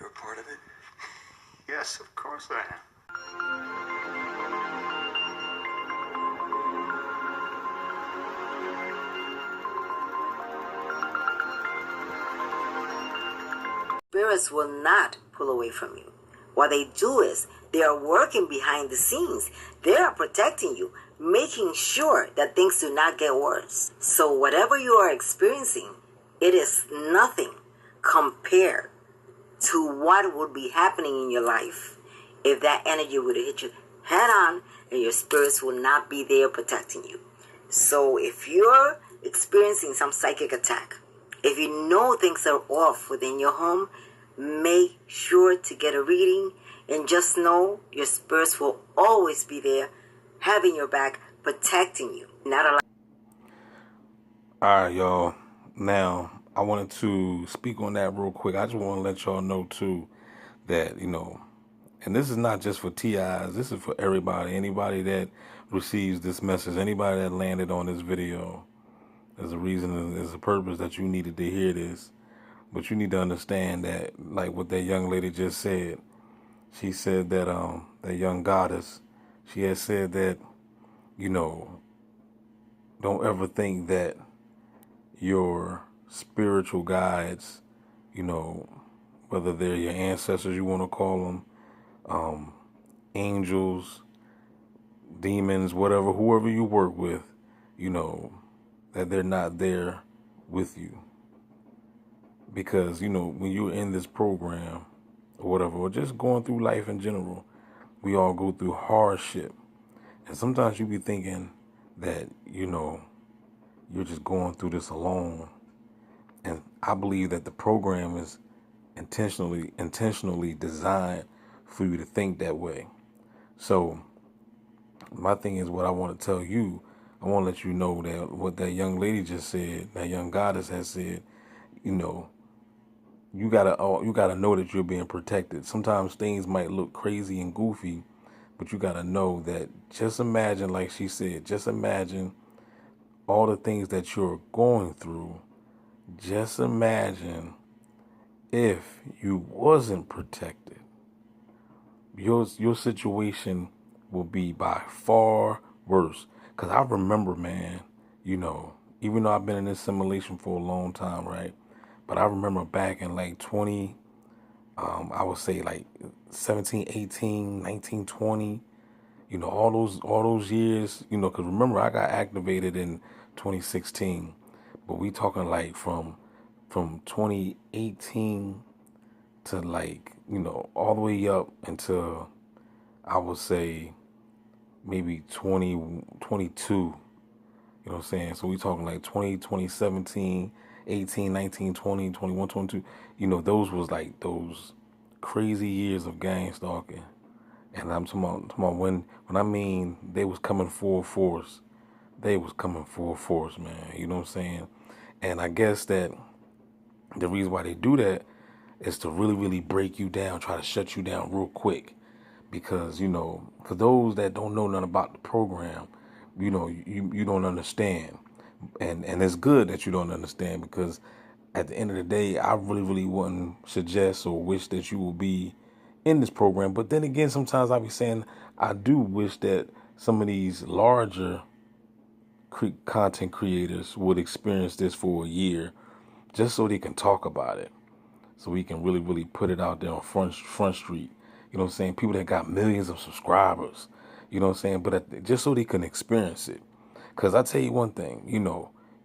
You're a part of it? Yes, of course I am. Spirits will not pull away from you. What they do is they are working behind the scenes. They are protecting you, making sure that things do not get worse. So whatever you are experiencing, it is nothing compared to what would be happening in your life if that energy would hit you head on and your spirits will not be there protecting you. So if you're experiencing some psychic attack, if you know things are off within your home, make sure to get a reading and just know your spirits will always be there, having your back, protecting you. Alright, y'all. Now, I wanted to speak on that real quick. I just want to let y'all know, too, that, and this is not just for TIs. This is for everybody. Anybody that receives this message, anybody that landed on this video. There's a reason, there's a purpose that you needed to hear this. But you need to understand that, like what that young lady just said. She said that that young goddess, she had said that, don't ever think that your spiritual guides, whether they're your ancestors, you want to call them, angels, demons, whatever, whoever you work with, that they're not there with you. Because, when you're in this program or whatever, or just going through life in general, we all go through hardship. And sometimes you be thinking that, you're just going through this alone. And I believe that the program is intentionally designed for you to think that way. So my thing is, what I want to tell you, I want to let you know that what that young lady just said, that young goddess has said, you gotta know that you're being protected. Sometimes things might look crazy and goofy, but you gotta know that, just imagine, like she said, just imagine all the things that you're going through. Just imagine if you wasn't protected. Your situation will be by far worse. Because I remember, man, even though I've been in this simulation for a long time, right? But I remember back in like I would say like 17, 18, 19, 20, all those years, because remember, I got activated in 2016, but we talking like from 2018 to like, all the way up until I would say maybe 2022, you know what I'm saying? So we talking like 2017, 18, 19, 20, 21, 22, those was like those crazy years of gang stalking. And I'm talking about when I mean they was coming full force. They was coming full force, man. You know what I'm saying? And I guess that the reason why they do that is to really, really break you down, try to shut you down real quick. Because, for those that don't know nothing about the program, you don't understand. And it's good that you don't understand, because at the end of the day, I really, really wouldn't suggest or wish that you will be in this program. But then again, sometimes I be saying I do wish that some of these larger content creators would experience this for a year, just so they can talk about it, so we can really, really put it out there on front street. You know what I'm saying? People that got millions of subscribers, you know what I'm saying? But just so they can experience it. Because I tell you one thing,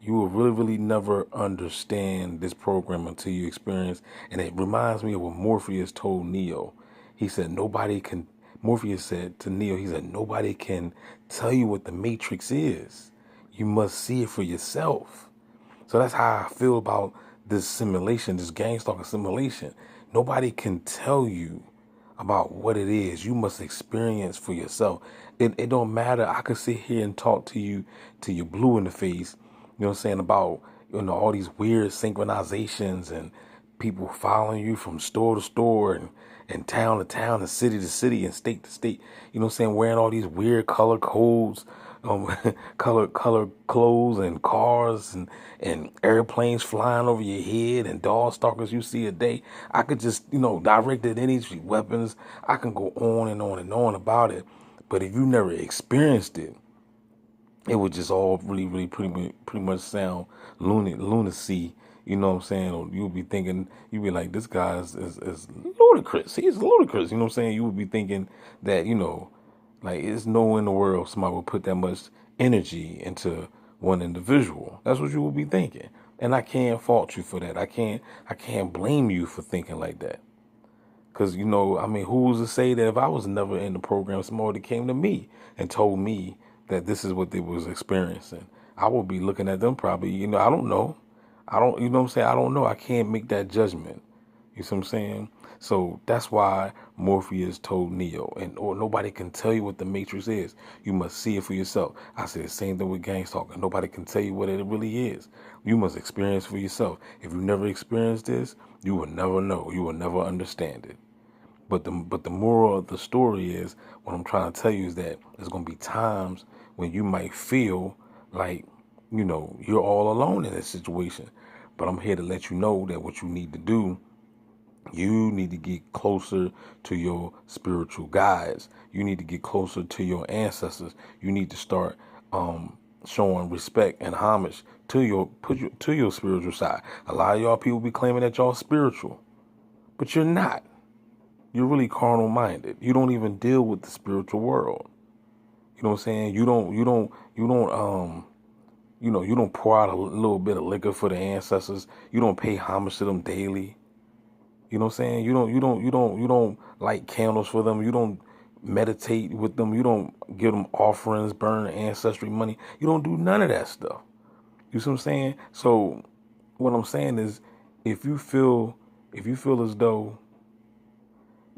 you will really, really never understand this program until you experience. And it reminds me of what Morpheus told Neo. He said, Morpheus said to Neo, he said, nobody can tell you what the Matrix is. You must see it for yourself. So that's how I feel about this simulation, this gang stalking simulation. Nobody can tell you about what it is. You must experience for yourself. It don't matter. I could sit here and talk to you till you're blue in the face, you know what I'm saying, about, all these weird synchronizations and people following you from store to store and town to town and city to city and state to state, you know what I'm saying, wearing all these weird color codes, color clothes and cars and airplanes flying over your head and dog stalkers you see a day. I could just, directed energy weapons. I can go on and on and on about it. But if you never experienced it, it would just all really, really pretty much sound lunacy. You know what I'm saying? Or you'll be thinking, you'll be like, this guy is ludicrous. He's ludicrous. You know what I'm saying? You would be thinking that, like it's no in the world somebody would put that much energy into one individual. That's what you would be thinking. And I can't fault you for that. I can't blame you for thinking like that. Because, who's to say that if I was never in the program, somebody came to me and told me that this is what they was experiencing, I would be looking at them probably, I don't know. I don't, you know what I'm saying? I don't know. I can't make that judgment. You see what I'm saying? So that's why Morpheus told Neo, or nobody can tell you what the Matrix is. You must see it for yourself. I say the same thing with gang talking. Nobody can tell you what it really is. You must experience for yourself. If you never experienced this, you will never know. You will never understand it. But the moral of the story is, what I'm trying to tell you is that there's going to be times when you might feel like, you're all alone in this situation. But I'm here to let you know that what you need to do, you need to get closer to your spiritual guides. You need to get closer to your ancestors. You need to start showing respect and homage to your spiritual side. A lot of y'all people be claiming that y'all spiritual, but you're not. You're really carnal minded. You don't even deal with the spiritual world. You know what I'm saying? You don't pour out a little bit of liquor for the ancestors. You don't pay homage to them daily. You know what I'm saying? You don't light candles for them. You don't meditate with them. You don't give them offerings, burn ancestry money. You don't do none of that stuff. You see what I'm saying? So what I'm saying is, if you feel as though,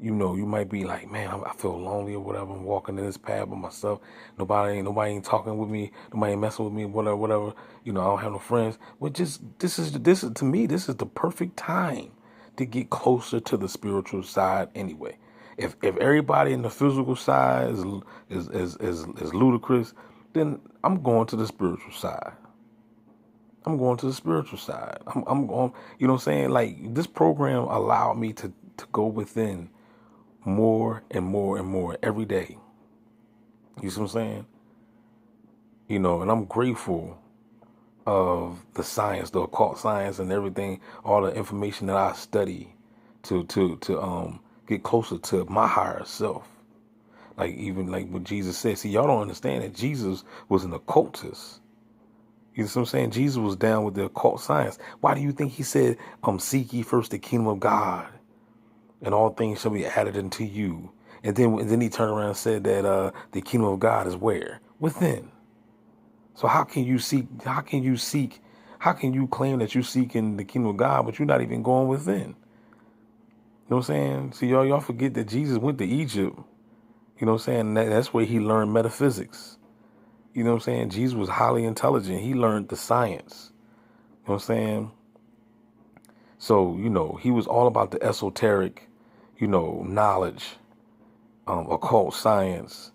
you might be like, man, I feel lonely or whatever. I'm walking in this path by myself. Nobody ain't talking with me. Nobody ain't messing with me. Whatever. I don't have no friends. Well, this is to me, this is the perfect time to get closer to the spiritual side. Anyway, if everybody in the physical side is ludicrous, then I'm going to the spiritual side. I'm going to the spiritual side. I'm going. You know what I'm saying? Like, this program allowed me to go within more and more and more every day. You see what I'm saying? And I'm grateful of the science, the occult science and everything, all the information that I study to get closer to my higher self. Like, even like what Jesus said. See, y'all don't understand that Jesus was an occultist. You know what I'm saying? Jesus was down with the occult science. Why do you think he said, seek ye first the kingdom of God, and all things shall be added unto you? And then he turned around and said that the kingdom of God is where? Within. So how can you claim that you're seeking the kingdom of God, but you're not even going within? You know what I'm saying? See, y'all forget that Jesus went to Egypt. You know what I'm saying? That's where he learned metaphysics. You know what I'm saying? Jesus was highly intelligent. He learned the science. You know what I'm saying? So, he was all about the esoteric, knowledge, occult science,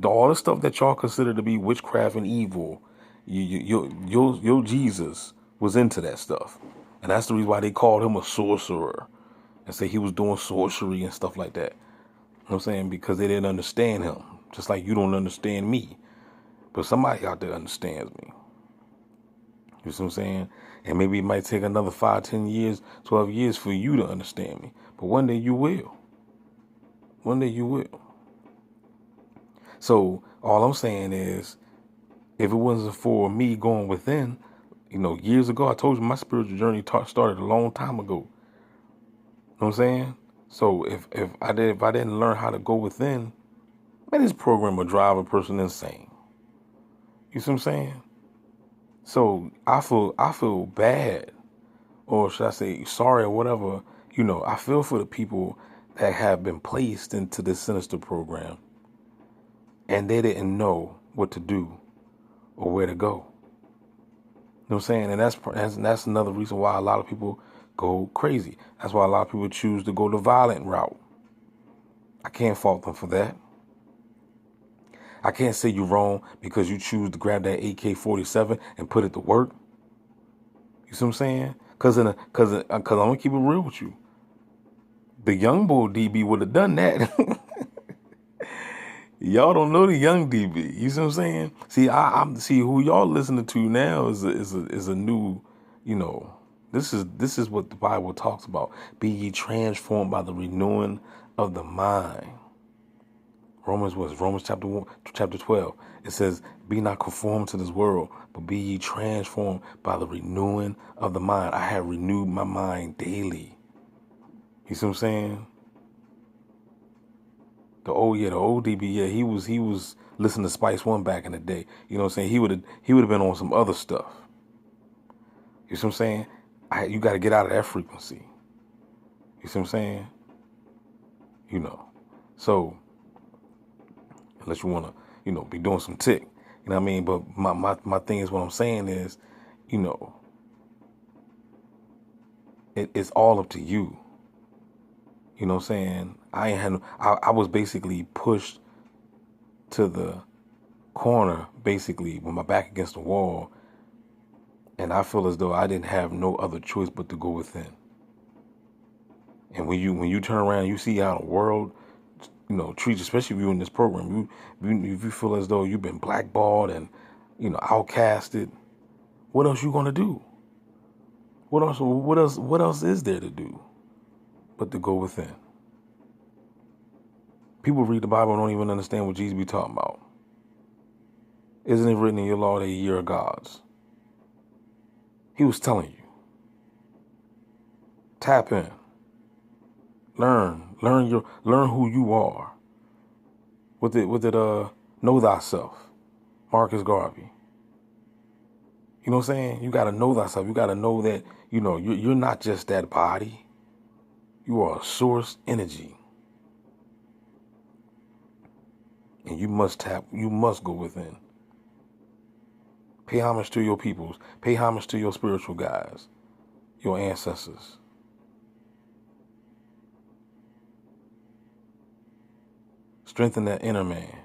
all the stuff that y'all consider to be witchcraft and evil. Your Jesus was into that stuff. And that's the reason why they called him a sorcerer and say he was doing sorcery and stuff like that. You know what I'm saying? Because they didn't understand him. Just like you don't understand me. But somebody out there understands me. You see what I'm saying? And maybe it might take another 5, 10 years, 12 years for you to understand me. But one day you will. One day you will. So all I'm saying is, if it wasn't for me going within, years ago, I told you my spiritual journey started a long time ago. You know what I'm saying? So if I didn't learn how to go within, man, this program would drive a person insane. You see what I'm saying? So I feel bad, or should I say sorry or whatever. I feel for the people that have been placed into this sinister program and they didn't know what to do or where to go. You know what I'm saying? And that's another reason why a lot of people go crazy. That's why a lot of people choose to go the violent route. I can't fault them for that. I can't say you're wrong because you choose to grab that AK-47 and put it to work. You see what I'm saying? Cause I'm gonna keep it real with you. The young boy DB would have done that. Y'all don't know the young DB. You see what I'm saying? See, I'm see who y'all listening to now is a new, you know. This is what the Bible talks about. Be ye transformed by the renewing of the mind. Romans chapter 12. It says, be not conformed to this world, but be ye transformed by the renewing of the mind. I have renewed my mind daily. You see what I'm saying? The old DB, yeah, he was listening to Spice One back in the day. You know what I'm saying? He would have been on some other stuff. You see what I'm saying? You got to get out of that frequency. You see what I'm saying? You know. So, unless you want to, you know, be doing some tick. You know what I mean? But my thing is, what I'm saying is, you know, it's all up to you. You know what I'm saying? I was basically pushed to the corner, basically, with my back against the wall. And I feel as though I didn't have no other choice but to go within. And when you turn around, you see how the world, you know, treats, especially if you're in this program, if you feel as though you've been blackballed and, you know, outcasted, what else you gonna do? What else is there to do but to go within? People read the Bible and don't even understand what Jesus be talking about. Isn't it written in your law that ye are gods? He was telling you. Tap in. Learn who you are. With it know thyself. Marcus Garvey. You know what I'm saying? You gotta know thyself. You gotta know that, you know, you're not just that body. You are a source energy. And you must go within. Pay homage to your peoples. Pay homage to your spiritual guides, your ancestors. Strengthen that inner man.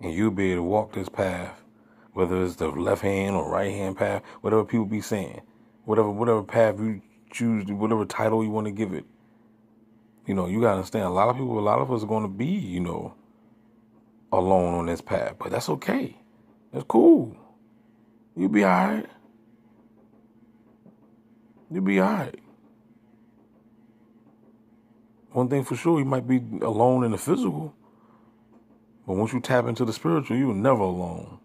And you'll be able to walk this path, whether it's the left hand or right hand path, whatever people be saying, whatever path you choose, whatever title you want to give it. You know, you gotta understand, a lot of us are gonna be, you know, alone on this path, but that's okay. That's cool. You'll be all right. You'll be all right. One thing for sure, you might be alone in the physical, but once you tap into the spiritual, you're never alone.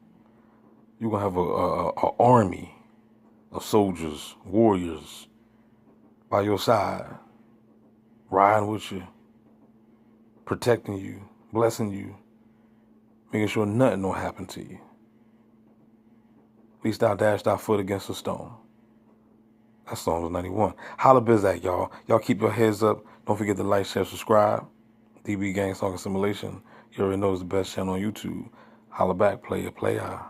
You're gonna have a army of soldiers, warriors by your side, riding with you, protecting you, blessing you, making sure nothing don't happen to you. Least thou dash thy foot against a stone. That's Psalms 91. Holla Bizak, y'all. Y'all keep your heads up. Don't forget to like, share, subscribe. DB Gang Song Assimilation. You already know it's the best channel on YouTube. Holla back, player.